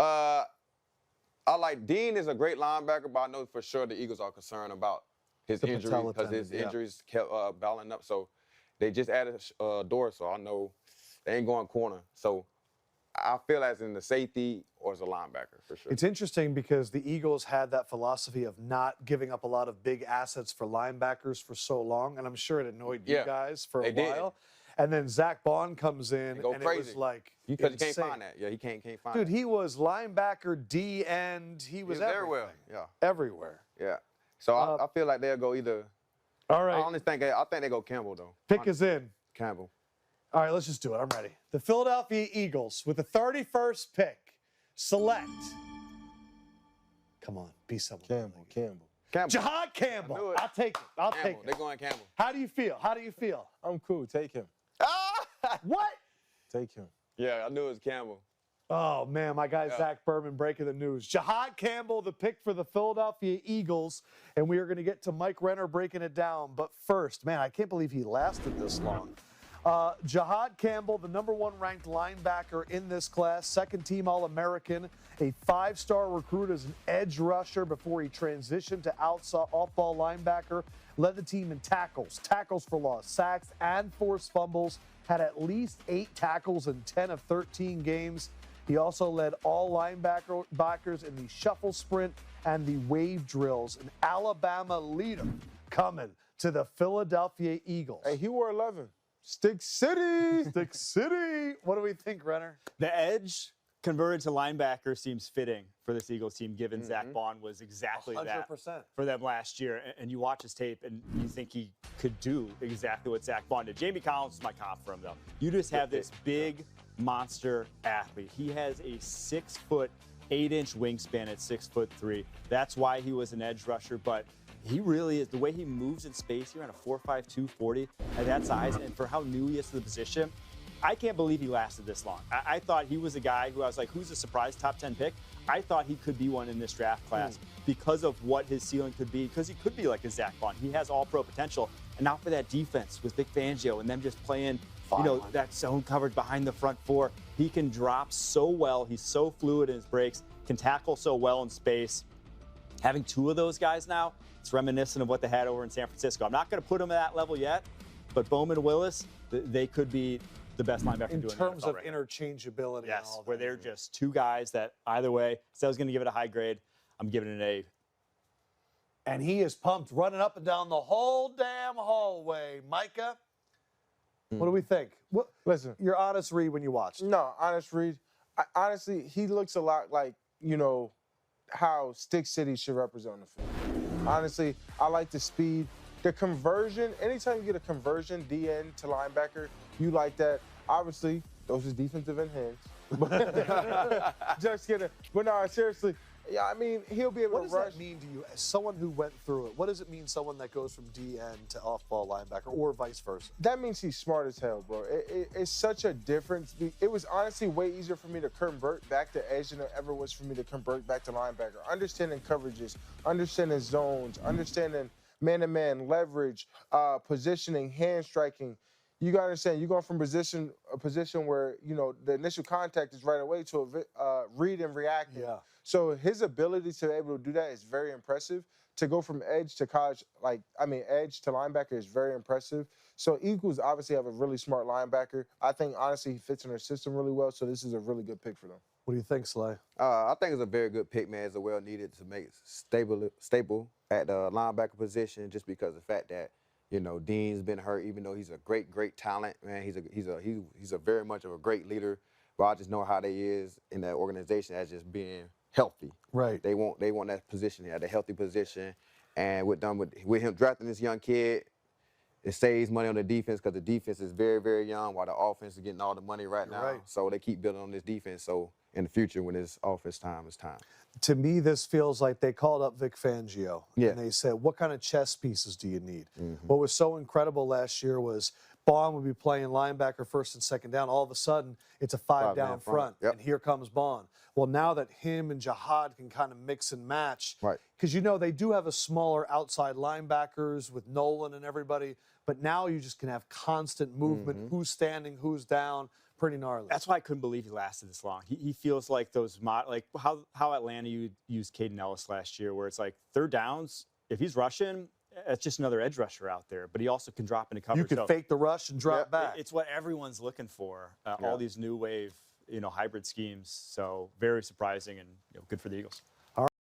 I like Dean is a great linebacker, but I know for sure the Eagles are concerned about his injury because his injuries kept battling up. So they just added Darius, so I know they ain't going corner. So I feel as in the safety or as a linebacker for sure. It's interesting because the Eagles had that philosophy of not giving up a lot of big assets for linebackers for so long, and I'm sure it annoyed you guys for a while. And then Zach Bond comes in, and it was like because you can't find that. Yeah, he can't find Dude, that. he was linebacker, D end. He was everywhere. Yeah. Everywhere. Yeah. So I feel like they'll go either. All right. I think they go Campbell though. Pick is in. Campbell. All right, let's just do it. I'm ready. The Philadelphia Eagles with the 31st pick select. Come on, be someone. Campbell. Jihaad Campbell. I'll take it. I'll take it. They're going Campbell. How do you feel? How do you feel? I'm cool. Take him. What? Take him. Yeah, I knew it was Campbell. Oh, man, my guy Zach Berman breaking the news. Jihaad Campbell, the pick for the Philadelphia Eagles, and we are going to get to Mike Renner breaking it down. But first, man, I can't believe he lasted this long. Jihaad Campbell, the #1 ranked linebacker in this class, second-team All-American, a 5-star recruit as an edge rusher before he transitioned to off-ball linebacker, led the team in tackles for loss, sacks, and forced fumbles, had at least 8 tackles in 10 of 13 games. He also led all linebackers in the shuffle sprint and the wave drills, an Alabama leader coming to the Philadelphia Eagles. Hey, he wore 11. Stick City! Stick City! What do we think, Renner? The edge converted to linebacker seems fitting for this Eagles team, given Zach Bond was exactly 100%. that for them last year. And you watch his tape, and you think he could do exactly what Zach Bond did. Jamie Collins is my comp for him, though. You just have this big monster athlete. He has a 6'8" wingspan at 6'3". That's why he was an edge rusher, but he really is. The way he moves in space, he ran a 4.5 240 at that size, and for how new he is to the position, I can't believe he lasted this long. I thought he was a guy who I was like, who's a surprise top 10 pick? I thought he could be one in this draft class because of what his ceiling could be, because he could be like a Zach Bond. He has all-pro potential. And now for that defense with Vic Fangio and them just playing, that zone coverage behind the front four, he can drop so well. He's so fluid in his breaks, can tackle so well in space. Having 2 of those guys now, it's reminiscent of what they had over in San Francisco. I'm not going to put them at that level yet, but Bowman and Willis, they could be the best linebacker in terms of interchangeability. Yes, and all where that. they're just 2 guys that either way, so I was going to give it a high grade. I'm giving it an A. And he is pumped, running up and down the whole damn hallway. Micah, what do we think? Listen. Your honest read when you watched. No, honest read. Honestly, he looks a lot like, how Stick City should represent the field. Honestly, I like the speed. The conversion, anytime you get a conversion, DN to linebacker, you like that. Obviously, those are defensive end hands. Just kidding. But no, seriously, yeah, I mean, he'll be able to rush. What does that mean to you as someone who went through it? What does it mean, someone that goes from DN to off-ball linebacker or vice versa? That means he's smart as hell, bro. It's such a difference. It was honestly way easier for me to convert back to edge than it ever was for me to convert back to linebacker. Understanding coverages, understanding zones, understanding man-to-man, leverage, positioning, hand striking. You got to understand, you're going from a position where, the initial contact is right away to a read and react. Yeah. So his ability to be able to do that is very impressive. To go from edge to edge to linebacker is very impressive. So Eagles obviously have a really smart linebacker. I think, honestly, he fits in their system really well, so this is a really good pick for them. What do you think, Slay? I think it's a very good pick, man. It's a well needed to make it stable at the linebacker position, just because of the fact that, Dean's been hurt, even though he's a great talent, man. He's a very much of a great leader. But I just know how they is in that organization as just being healthy. Right. They want that position at a healthy position, and with him drafting this young kid, it saves money on the defense because the defense is very, very young, while the offense is getting all the money right now. Right. So they keep building on this defense. So in the future, when it's offense time, it's time. To me, this feels like they called up Vic Fangio. Yeah. And they said, what kind of chess pieces do you need? What was so incredible last year was Bond would be playing linebacker first and second down. All of a sudden, it's a 5-down front. Yep. And here comes Bond. Well, now that him and Jihaad can kind of mix and match, right? Because, they do have a smaller outside linebackers with Nolan and everybody, but now you just can have constant movement, who's standing, who's down, pretty gnarly. That's why I couldn't believe he lasted this long. He feels like those like how Atlanta used Caden Ellis last year, where it's like third downs. If he's rushing, it's just another edge rusher out there. But he also can drop into coverage. You can fake the rush and drop back. It's what everyone's looking for. All these new wave, hybrid schemes. So very surprising and good for the Eagles.